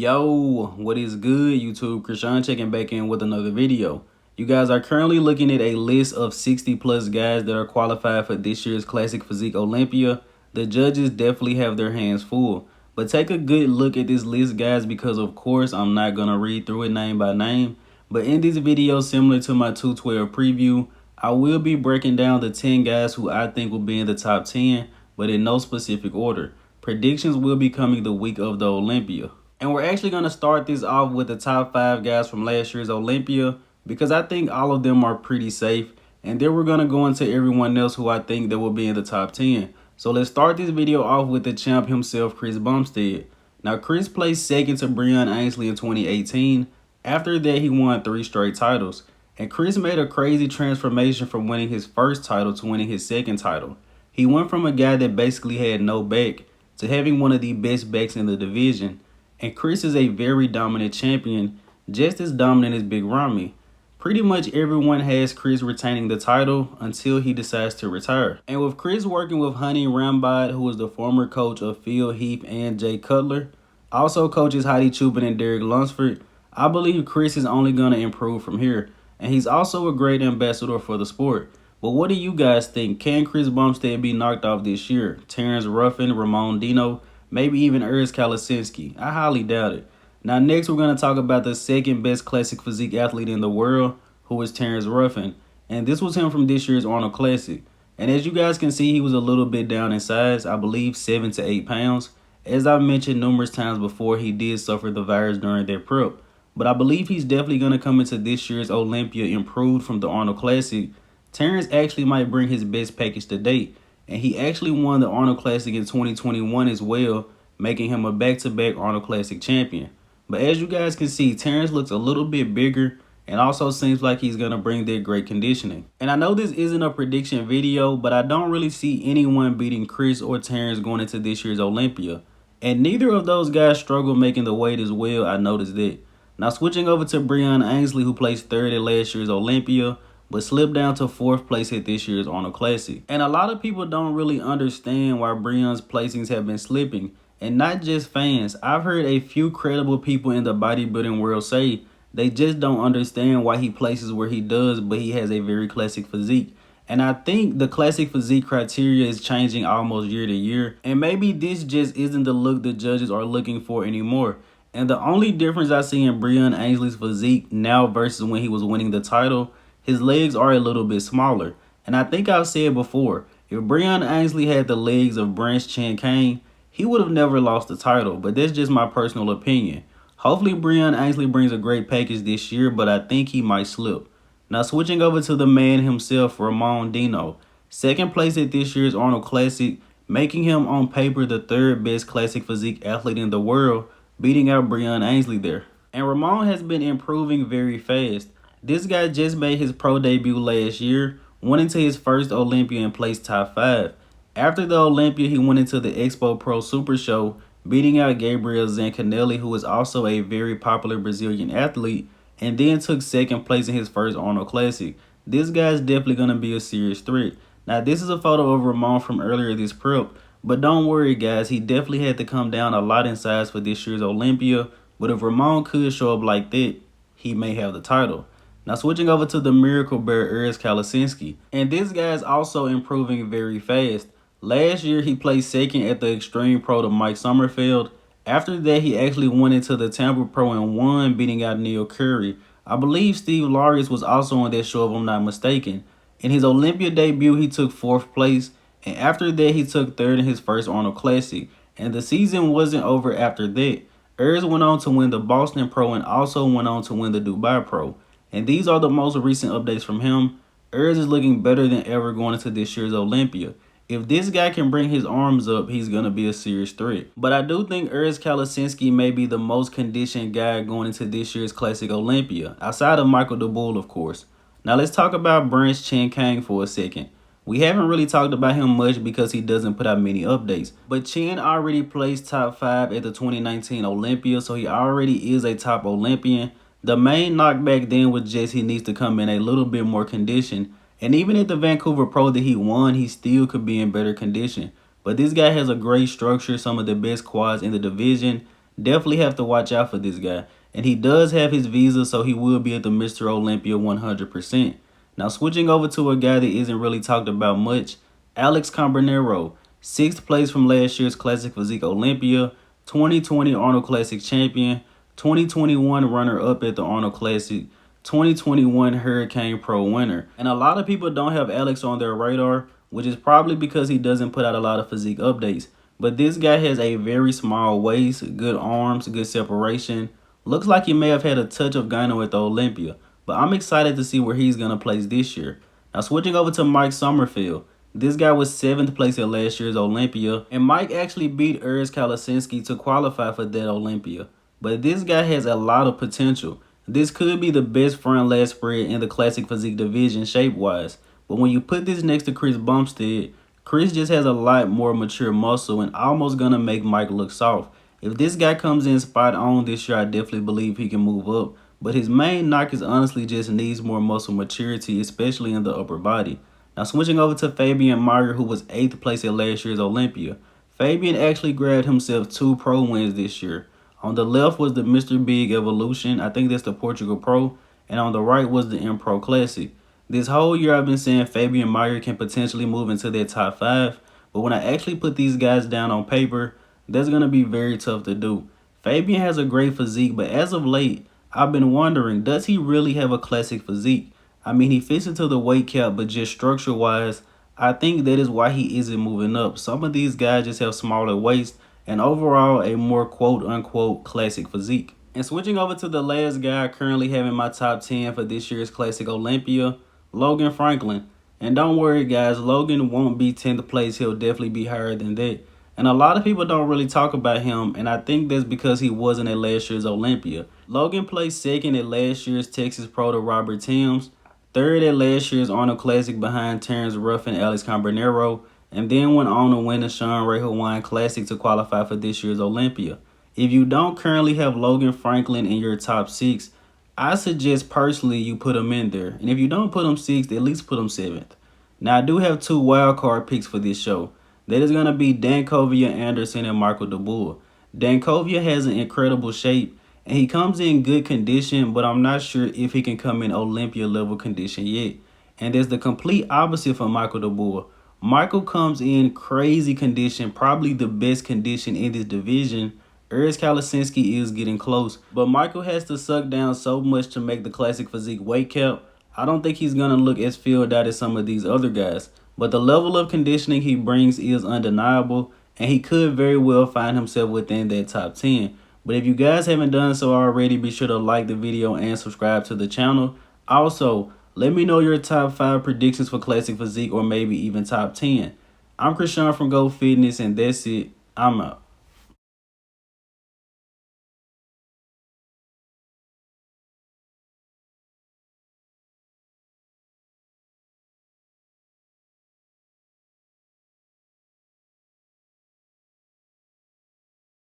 Yo, what is good, YouTube? Krishan checking back in with another video. You guys are currently looking at a list of 60 plus guys that are qualified for this year's Classic Physique Olympia. The judges definitely have their hands full. But take a good look at this list, guys, because of course I'm not going to read through it name by name. But in this video, similar to my 212 preview, I will be breaking down the 10 guys who I think will be in the top 10, but in no specific order. Predictions will be coming the week of the Olympia. And we're actually going to start this off with the top 5 guys from last year's Olympia because I think all of them are pretty safe. And then we're going to go into everyone else who I think that will be in the top 10. So let's start this video off with the champ himself, Chris Bumstead. Now, Chris placed second to Breon Ansley in 2018. After that, he won 3 straight titles. And Chris made a crazy transformation from winning his first title to winning his second title. He went from a guy that basically had no back to having one of the best backs in the division. And Chris is a very dominant champion, just as dominant as Big Ramy. Pretty much everyone has Chris retaining the title until he decides to retire. And with Chris working with Honey Rambod, who is the former coach of Phil Heath and Jay Cutler, also coaches Heidi Chupin and Derek Lunsford, I believe Chris is only going to improve from here. And he's also a great ambassador for the sport. But what do you guys think? Can Chris Bumstead be knocked off this year? Terrence Ruffin, Ramon Dino, maybe even Urs Kalecinski? I highly doubt it. Now next we're going to talk about the second best classic physique athlete in the world, who is Terrence Ruffin. And this was him from this year's Arnold Classic. And as you guys can see, he was a little bit down in size, I believe 7 to 8 pounds. As I mentioned numerous times before, he did suffer the virus during that prep. But I believe he's definitely going to come into this year's Olympia improved from the Arnold Classic. Terrence actually might bring his best package to date. And he actually won the Arnold Classic in 2021 as well, making him a back-to-back Arnold Classic champion. But as you guys can see, Terrence looks a little bit bigger and also seems like he's going to bring that great conditioning. And I know this isn't a prediction video, but I don't really see anyone beating Chris or Terrence going into this year's Olympia. And neither of those guys struggle making the weight as well, I noticed that. Now switching over to Breon Ansley, who placed 3rd at last year's Olympia, but slipped down to 4th place at this year's Arnold Classic. And a lot of people don't really understand why Breon's placings have been slipping. And not just fans. I've heard a few credible people in the bodybuilding world say they just don't understand why he places where he does, but he has a very classic physique. And I think the classic physique criteria is changing almost year to year. And maybe this just isn't the look the judges are looking for anymore. And the only difference I see in Breon Ansley's physique now versus when he was winning the title, his legs are a little bit smaller. And I think I've said before, if Breon Ansley had the legs of Chen Kang, he would have never lost the title. But that's just my personal opinion. Hopefully Breon Ansley brings a great package this year, but I think he might slip. Now switching over to the man himself, Ramon Dino. 2nd place at this year's Arnold Classic, making him on paper the 3rd best classic physique athlete in the world, beating out Breon Ansley there. And Ramon has been improving very fast. This guy just made his pro debut last year, went into his first Olympia and placed top 5. After the Olympia, he went into the Expo Pro Super Show, beating out Gabriel Zancanelli, who is also a very popular Brazilian athlete, and then took 2nd place in his first Arnold Classic. This guy is definitely going to be a serious threat. Now, this is a photo of Ramon from earlier this prep, but don't worry, guys, he definitely had to come down a lot in size for this year's Olympia, but if Ramon could show up like that, he may have the title. Now switching over to the Miracle Bear, Urs Kalecinski. And this guy is also improving very fast. Last year, he placed 2nd at the Extreme Pro to Mike Sommerfeld. After that, he actually went into the Tampa Pro and won, beating out Neil Curry. I believe Steve Larius was also on that show, if I'm not mistaken. In his Olympia debut, he took 4th place. And after that, he took 3rd in his first Arnold Classic. And the season wasn't over after that. Urs went on to win the Boston Pro and also went on to win the Dubai Pro. And these are the most recent updates from him. Urs is looking better than ever going into this year's Olympia. If this guy can bring his arms up, he's going to be a serious threat. But I do think Urs Kalecinski may be the most conditioned guy going into this year's Classic Olympia, outside of Michael Daboul, of course. Now let's talk about Chen Kang for a second. We haven't really talked about him much because he doesn't put out many updates. But Chen already placed top 5 at the 2019 Olympia, so he already is a top Olympian. The main knockback then was just he needs to come in a little bit more condition. And even at the Vancouver Pro that he won, he still could be in better condition. But this guy has a great structure, some of the best quads in the division. Definitely have to watch out for this guy. And he does have his visa, so he will be at the Mr. Olympia 100%. Now, switching over to a guy that isn't really talked about much, Alex Combronero, 6th place from last year's Classic Physique Olympia, 2020 Arnold Classic champion, 2021 runner-up at the Arnold Classic, 2021 Hurricane Pro winner. And a lot of people don't have Alex on their radar, which is probably because he doesn't put out a lot of physique updates. But this guy has a very small waist, good arms, good separation. Looks like he may have had a touch of gyno at the Olympia, but I'm excited to see where he's going to place this year. Now, switching over to Mike Sommerfeld. This guy was 7th place at last year's Olympia, and Mike actually beat Urs Kalecinski to qualify for that Olympia. But this guy has a lot of potential. This could be the best front lat spread in the Classic Physique division shape-wise. But when you put this next to Chris Bumstead, Chris just has a lot more mature muscle and almost going to make Mike look soft. If this guy comes in spot on this year, I definitely believe he can move up. But his main knock is honestly just needs more muscle maturity, especially in the upper body. Now, switching over to Fabian Mayr, who was 8th place at last year's Olympia. Fabian actually grabbed himself 2 pro wins this year. On the left was the Mr. Big Evolution. I think that's the Portugal Pro. And on the right was the M Pro Classic. This whole year I've been saying Fabian Mayr can potentially move into their top 5. But when I actually put these guys down on paper, that's going to be very tough to do. Fabian has a great physique, but as of late, I've been wondering, does he really have a classic physique? I mean, he fits into the weight cap, but just structure-wise, I think that is why he isn't moving up. Some of these guys just have smaller waists and overall a more quote-unquote classic physique. And switching over to the last guy currently having my top 10 for this year's Classic Olympia, Logan Franklin. And don't worry, guys, Logan won't be 10th place. He'll definitely be higher than that. And a lot of people don't really talk about him, and I think that's because he wasn't at last year's Olympia. Logan placed 2nd at last year's Texas Pro to Robert Timms, 3rd at last year's Arnold Classic behind Terrence Ruffin and Alex Combronero, and then went on to win the Sean Ray Hawaiian Classic to qualify for this year's Olympia. If you don't currently have Logan Franklin in your top 6, I suggest personally you put him in there. And if you don't put him 6th, at least put him 7th. Now, I do have 2 wildcard picks for this show. That is going to be Dancovea Anderson and Michael Daboul. Dancovea has an incredible shape, and he comes in good condition, but I'm not sure if he can come in Olympia level condition yet. And there's the complete opposite for Michael Daboul. Michael comes in crazy condition, probably the best condition in this division. Urs Kalecinski is getting close, but Michael has to suck down so much to make the classic physique weight cap. I don't think he's going to look as filled out as some of these other guys. But the level of conditioning he brings is undeniable, and he could very well find himself within that top 10. But if you guys haven't done so already, be sure to like the video and subscribe to the channel. Also, let me know your top 5 predictions for classic physique or maybe even top 10. I'm Krishan from Go Fitness, and that's it. I'm out.